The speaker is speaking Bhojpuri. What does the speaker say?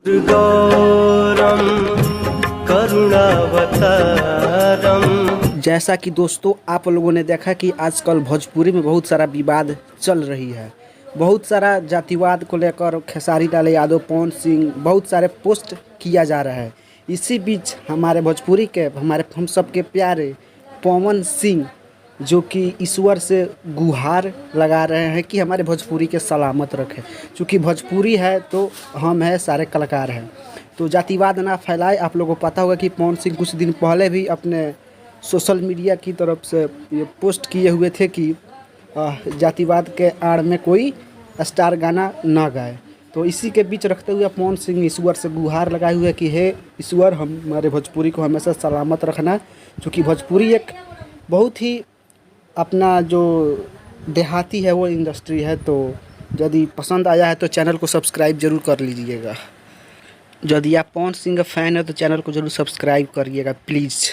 गौरम करुणावतारम। जैसा कि दोस्तों आप लोगों ने देखा कि आजकल भोजपुरी में बहुत सारा विवाद चल रही है। बहुत सारा जातिवाद को लेकर खेसारी लाल यादव, पवन सिंह बहुत सारे पोस्ट किया जा रहा है। इसी बीच हमारे भोजपुरी के हम सबके प्यारे पवन सिंह जो कि ईश्वर से गुहार लगा रहे हैं कि हमारे भोजपुरी के सलामत रखें। क्योंकि भोजपुरी है तो हम हैं, सारे कलाकार हैं, तो जातिवाद ना फैलाए। आप लोगों को पता होगा कि पवन सिंह कुछ दिन पहले भी अपने सोशल मीडिया की तरफ से ये पोस्ट किए हुए थे कि जातिवाद के आड़ में कोई स्टार गाना ना गाए। तो इसी के बीच रखते हुए पवन सिंह ईश्वर से गुहार लगाए हुए कि हे ईश्वर, हमारे भोजपुरी को हमेशा सलामत रखना। क्योंकि भोजपुरी एक बहुत ही अपना जो देहाती है वो इंडस्ट्री है। तो यदि पसंद आया है तो चैनल को सब्सक्राइब ज़रूर कर लीजिएगा। यदि आप पवन सिंह का फ़ैन है तो चैनल को ज़रूर सब्सक्राइब करिएगा प्लीज़।